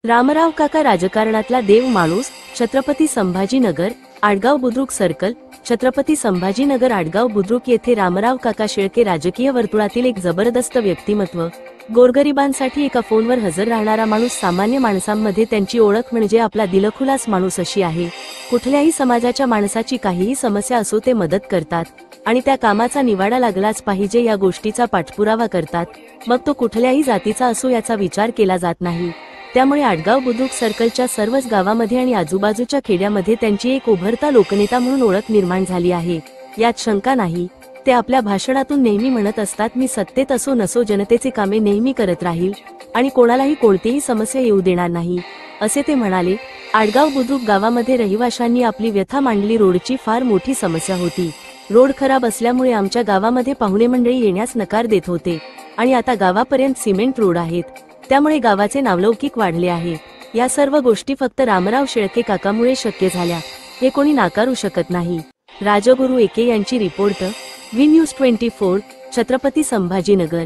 रामराव काका राजकारणातला देव माणूस. छत्रपती संभाजीनगर आडगाव बुद्रुक सर्कल. छत्रपती संभाजीनगर आडगाव बुद्रुक येथे रामराव काका शेळके राजकीय वर्तुळातील एक जबरदस्त व्यक्तिमत्व. गोरगरिबांसाठी एका फोनवर हजर राहणारा माणूस. सामान्य माणसांमध्ये त्यांची ओळख म्हणजे आपला दिलखुलास माणूस अशी आहे. कुठल्याही समाजाच्या माणसाची काहीही समस्या असो ते मदत करतात आणि त्या कामाचा निवाडा लागलाच पाहिजे या गोष्टीचा पाठपुरावा करतात. मग तो कुठल्याही जातीचा असो याचा विचार केला जात नाही. त्यामुळे आडगाव बुद्रुक सर्कलच्या सर्वच गावामध्ये आणि आजूबाजूच्या खेड्यामध्ये त्यांची एक उभरता लोकनेता म्हणून ओळख निर्माण झाली आहे, यात शंका नाही. ते आपल्या भाषणातून नेहमी म्हणत असतात, मी सत्तेत असो नसो जनतेचे कामे नेहमी करत राहील आणि कोणालाही कोणतीही समस्या येऊ देणार नाही, असे ते म्हणाले. आडगाव बुद्रुक गावामध्ये रहिवाशांनी आपली व्यथा मांडली. रोडची फार मोठी समस्या होती. रोड खराब असल्यामुळे आमच्या गावामध्ये पाहुणे मंडळी येण्यास नकार देत होते आणि आता गावापर्यंत सिमेंट रोड आहेत, त्यामुळे गावाचे नावलौकिक वाढले आहे. या सर्व गोष्टी फक्त रामराव शेळके काकामुळे शक्य झाल्या, हे कोणी नाकारू शकत नाही. राजगुरू एके यांची report, V news 24, Chhatrapati Sambhajinagar.